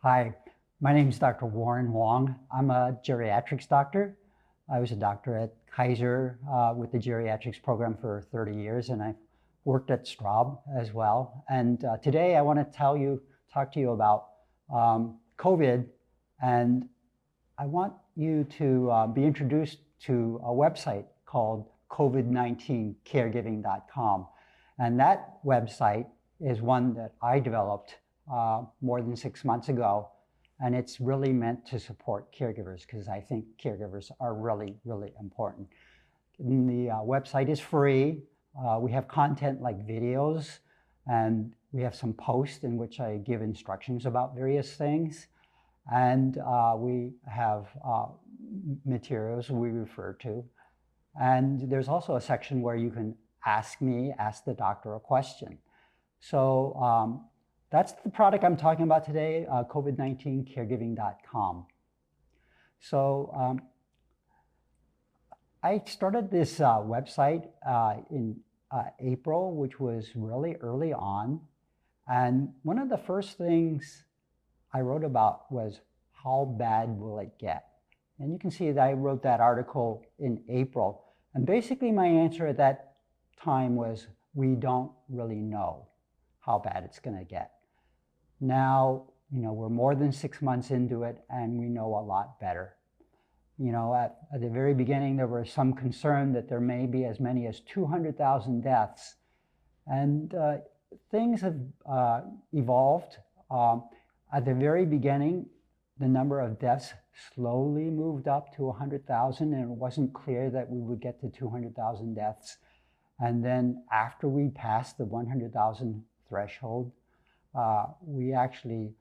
Hi, my name is Dr. Wong. I'm a geriatrics doctor. I was a doctor at Kaiser with the geriatrics program for 30 years, and I worked at Straub as well. And today I want to talk to you about COVID, and I want you to be introduced to a website called COVID-19 Caregiving.com. And that website is one that I developed more than 6 months ago. And it's really meant to support caregivers because I think caregivers are really, really important. And the website is free. We have content like videos, and we have some posts in which I give instructions about various things. And we have materials we refer to. And there's also a section where you can ask the doctor a question. So that's the product I'm talking about today, COVID-19 Caregiving.com. So I started this website in April, which was really early on. And one of the first things I wrote about was how bad will it get? And you can see that I wrote that article in April. And basically my answer at that time was, we don't really know how bad it's going to get. Now, we're more than 6 months into it, and we know a lot better. At the very beginning, there was some concern that there may be as many as 200,000 deaths. And things have evolved. At the very beginning, the number of deaths slowly moved up to 100,000, and it wasn't clear that we would get to 200,000 deaths. And then after we passed the 100,000 threshold, we actually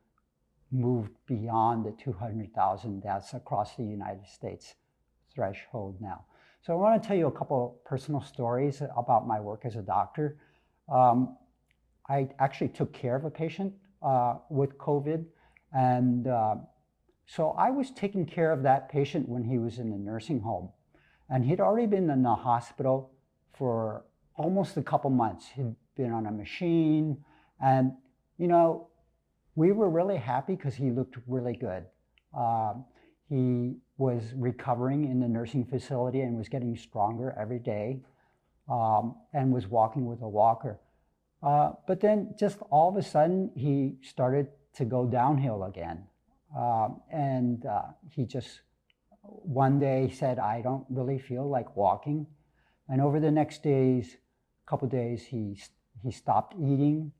moved beyond the 200,000 deaths across the United States threshold now. So I want to tell you a couple personal stories about my work as a doctor. I actually took care of a patient with COVID, and so I was taking care of that patient when he was in the nursing home. And he'd already been in the hospital for almost a couple months. He'd been on a machine, and we were really happy because he looked really good. He was recovering in the nursing facility and was getting stronger every day, and was walking with a walker. But then just all of a sudden, he started to go downhill again. And he just one day said, I don't really feel like walking. And over the next couple days, he stopped eating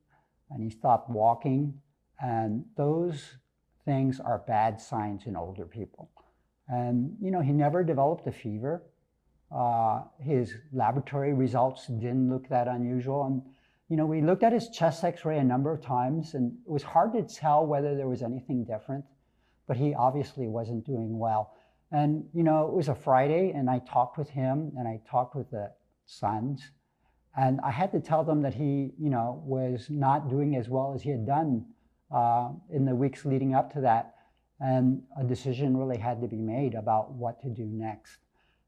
and he stopped walking. And those things are bad signs in older people. And, he never developed a fever. His laboratory results didn't look that unusual. And, we looked at his chest x-ray a number of times, and it was hard to tell whether there was anything different, but he obviously wasn't doing well. And, it was a Friday, and I talked with him, and I talked with the sons, and I had to tell them that he, was not doing as well as he had done in the weeks leading up to that. And a decision really had to be made about what to do next,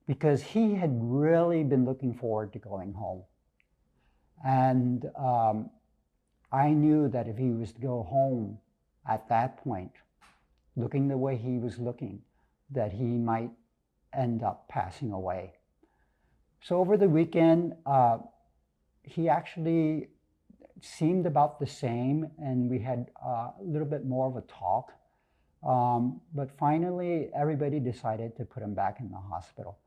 because he had really been looking forward to going home. And I knew that if he was to go home at that point, looking the way he was looking, that he might end up passing away. So over the weekend, he actually seemed about the same, and we had a little bit more of a talk. But finally, everybody decided to put him back in the hospital.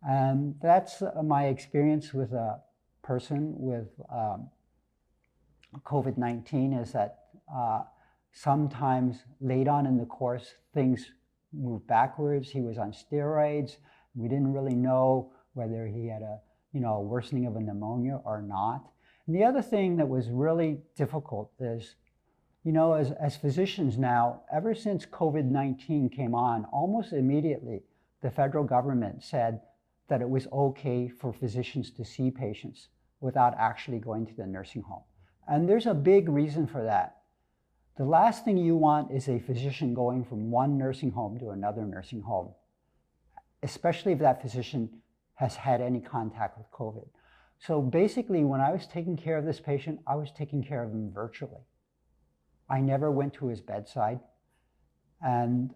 And that's my experience with a person with COVID-19, is that sometimes late on in the course, things move backwards. He was on steroids. We didn't really know whether he had a worsening of a pneumonia or not. And the other thing that was really difficult is, as physicians now, ever since COVID-19 came on, almost immediately, the federal government said that it was okay for physicians to see patients without actually going to the nursing home. And there's a big reason for that. The last thing you want is a physician going from one nursing home to another nursing home, especially if that physician has had any contact with COVID. So basically, when I was taking care of this patient, I was taking care of him virtually. I never went to his bedside. And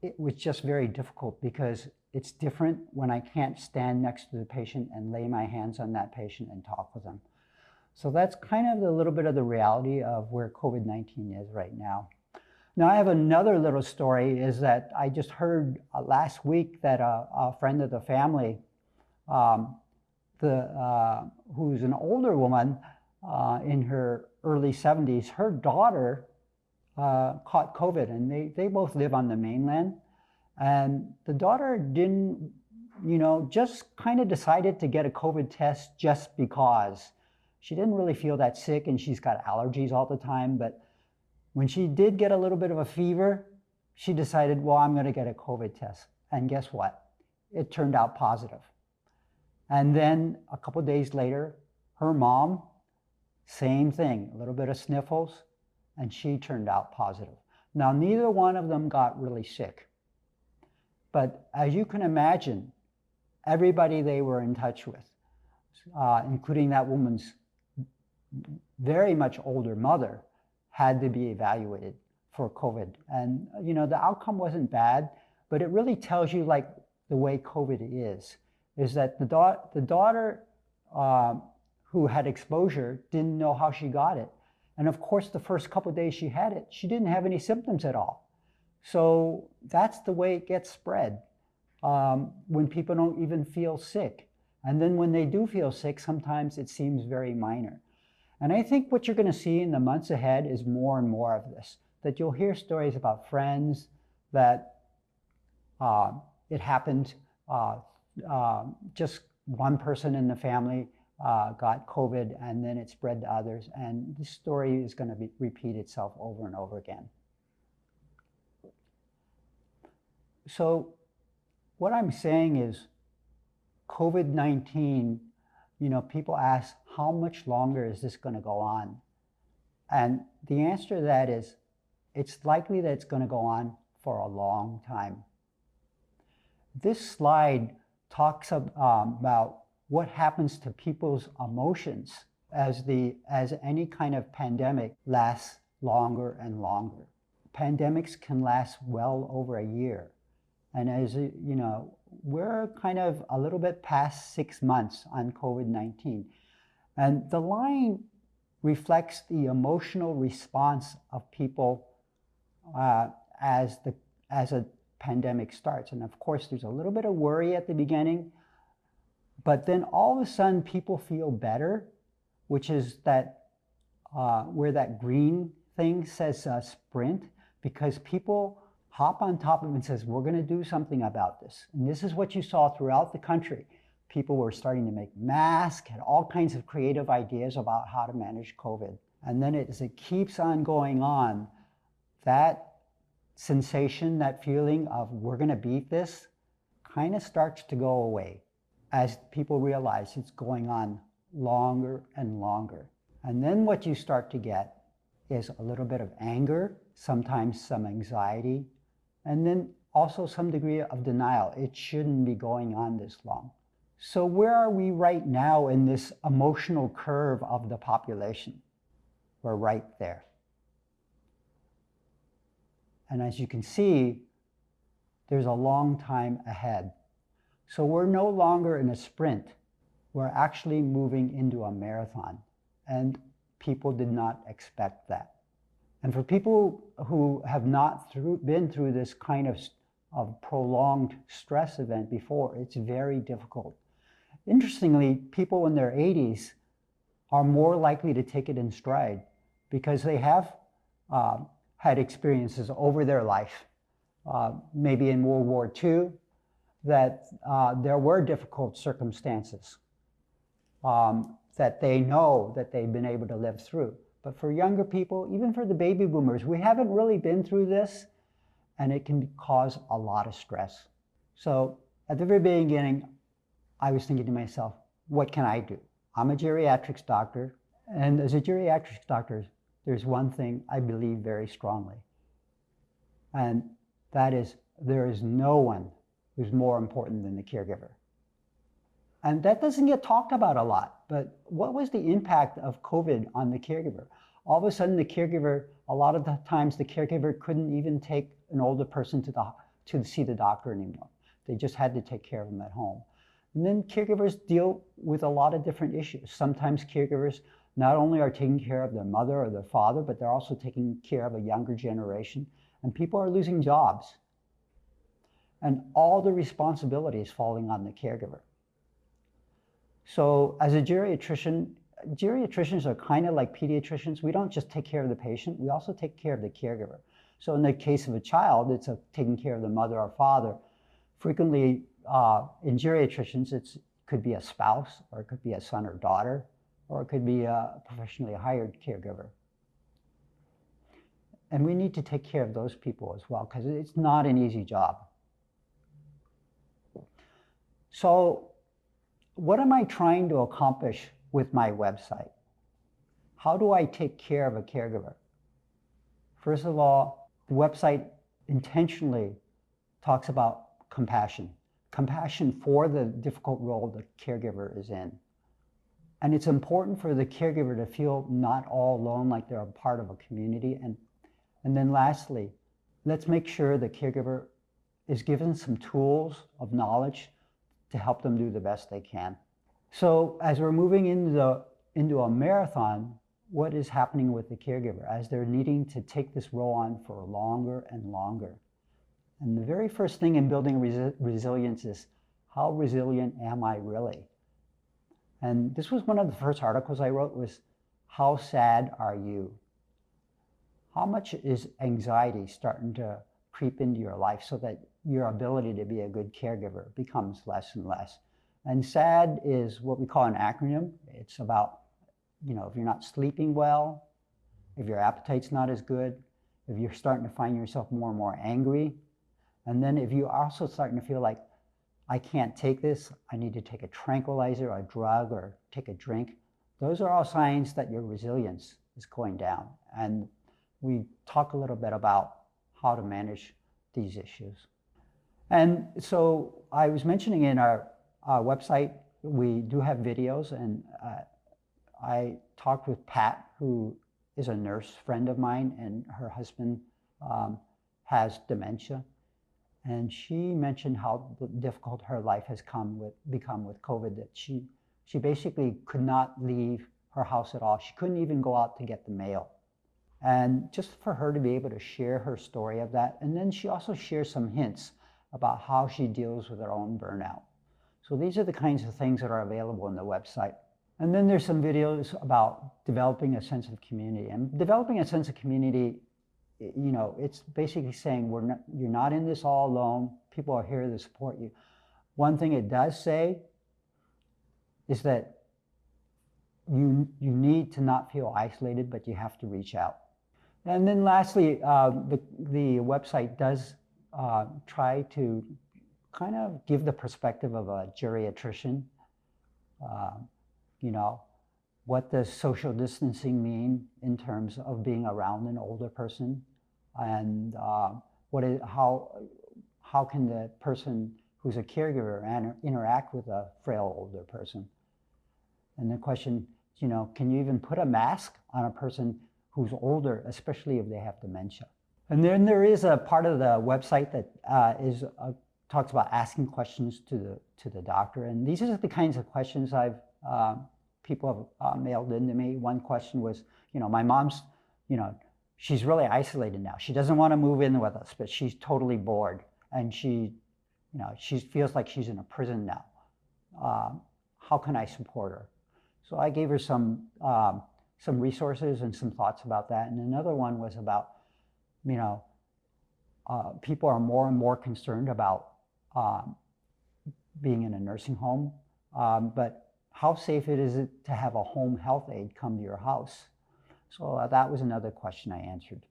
it was just very difficult because it's different when I can't stand next to the patient and lay my hands on that patient and talk with them. So that's kind of a little bit of the reality of where COVID-19 is right now. Now I have another little story, is that I just heard last week that a friend of the family, who's an older woman in her early 70s, her daughter caught COVID, and they both live on the mainland. And the daughter didn't, just kind of decided to get a COVID test just because. She didn't really feel that sick, and she's got allergies all the time. But when she did get a little bit of a fever, she decided, well, I'm going to get a COVID test. And guess what? It turned out positive. And then a couple of days later, her mom, same thing, a little bit of sniffles, and she turned out positive. Now, neither one of them got really sick. But as you can imagine, everybody they were in touch with, including that woman's very much older mother, had to be evaluated for COVID. And the outcome wasn't bad, but it really tells you like the way COVID is that the daughter who had exposure didn't know how she got it. And of course, the first couple of days she had it, she didn't have any symptoms at all. So that's the way it gets spread, when people don't even feel sick. And then when they do feel sick, sometimes it seems very minor. And I think what you're going to see in the months ahead is more and more of this, that you'll hear stories about friends that it happened, just one person in the family got COVID, and then it spread to others. And this story is going to repeat itself over and over again. So what I'm saying is COVID-19, people ask, how much longer is this going to go on? And the answer to that is, it's likely that it's going to go on for a long time. This slide talks about what happens to people's emotions as any kind of pandemic lasts longer and longer. Pandemics can last well over a year. And as we're kind of a little bit past 6 months on COVID-19. And the line reflects the emotional response of people as a pandemic starts. And of course, there's a little bit of worry at the beginning, but then all of a sudden people feel better, which is that where that green thing says sprint, because people hop on top of it and says, we're going to do something about this. And this is what you saw throughout the country. People were starting to make masks, had all kinds of creative ideas about how to manage COVID. And then as it keeps on going on, that sensation, that feeling of we're going to beat this, kind of starts to go away as people realize it's going on longer and longer. And then what you start to get is a little bit of anger, sometimes some anxiety, and then also some degree of denial. It shouldn't be going on this long. So where are we right now in this emotional curve of the population? We're right there. And as you can see, there's a long time ahead. So we're no longer in a sprint. We're actually moving into a marathon. And people did not expect that. And for people who have not been through this kind of prolonged stress event before, it's very difficult. Interestingly, people in their 80s are more likely to take it in stride because they have had experiences over their life, maybe in World War II, that there were difficult circumstances that they know that they've been able to live through. But for younger people, even for the baby boomers, we haven't really been through this, and it can cause a lot of stress. So at the very beginning, I was thinking to myself, what can I do? I'm a geriatrics doctor, and as a geriatrics doctor, there's one thing I believe very strongly, and that is there is no one who's more important than the caregiver. And that doesn't get talked about a lot, but what was the impact of COVID on the caregiver? all of a sudden the caregiver, a lot of the times the caregiver couldn't even take an older person to see the doctor anymore. They just had to take care of them at home. And then caregivers deal with a lot of different issues. Sometimes caregivers not only are taking care of their mother or their father, but they're also taking care of a younger generation. And people are losing jobs. And all the responsibility is falling on the caregiver. So as a geriatrician, geriatricians are kind of like pediatricians. We don't just take care of the patient, we also take care of the caregiver. So in the case of a child, it's taking care of the mother or father. Frequently, in geriatricians, it could be a spouse, or it could be a son or daughter, or it could be a professionally hired caregiver. And we need to take care of those people as well, because it's not an easy job. So what am I trying to accomplish with my website? How do I take care of a caregiver? First of all, the website intentionally talks about compassion. Compassion for the difficult role the caregiver is in. And it's important for the caregiver to feel not all alone, like they're a part of a community. And then lastly, let's make sure the caregiver is given some tools of knowledge to help them do the best they can. So as we're moving into a marathon, what is happening with the caregiver as they're needing to take this role on for longer and longer? And the very first thing in building resilience is, how resilient am I really? And this was one of the first articles I wrote, was, how sad are you? How much is anxiety starting to creep into your life so that your ability to be a good caregiver becomes less and less? And SAD is what we call an acronym. It's about, if you're not sleeping well, if your appetite's not as good, if you're starting to find yourself more and more angry, and then if you're also starting to feel like, I can't take this, I need to take a tranquilizer or a drug or take a drink, those are all signs that your resilience is going down. And we talk a little bit about how to manage these issues. And so I was mentioning in our website, we do have videos, and I talked with Pat, who is a nurse friend of mine, and her husband has dementia. And she mentioned how difficult her life has become with COVID, that she basically could not leave her house at all. She couldn't even go out to get the mail. And just for her to be able to share her story of that. And then she also shares some hints about how she deals with her own burnout. So these are the kinds of things that are available on the website. And then there's some videos about developing a sense of community. And developing a sense of community, it's basically saying you're not in this all alone. People are here to support you. One thing it does say is that you need to not feel isolated, but you have to reach out. And then lastly, the website does try to kind of give the perspective of a geriatrician. What does social distancing mean in terms of being around an older person? And how can the person who's a caregiver interact with a frail older person? And the question, can you even put a mask on a person who's older, especially if they have dementia? And then there is a part of the website that talks about asking questions to the doctor. And these are the kinds of questions people have mailed into me. One question was, my mom's, she's really isolated now. She doesn't want to move in with us, but she's totally bored. And she feels like she's in a prison now. How can I support her? So I gave her some resources and some thoughts about that. And another one was about, people are more and more concerned about being in a nursing home, but how safe is it to have a home health aide come to your house? So that was another question I answered.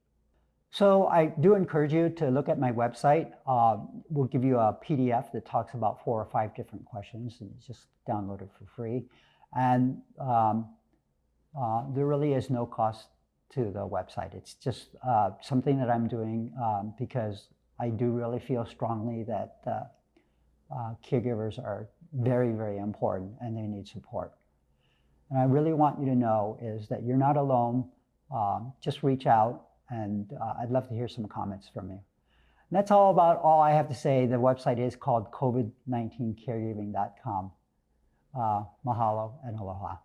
So I do encourage you to look at my website. We'll give you a PDF that talks about 4 or 5 different questions, and just download it for free. And there really is no cost to the website. It's just something that I'm doing because I do really feel strongly that caregivers are very, very important, and they need support. And I really want you to know is that you're not alone. just reach out, and I'd love to hear some comments from you. And that's all I have to say. The website is called COVID-19caregiving.com. Mahalo and aloha.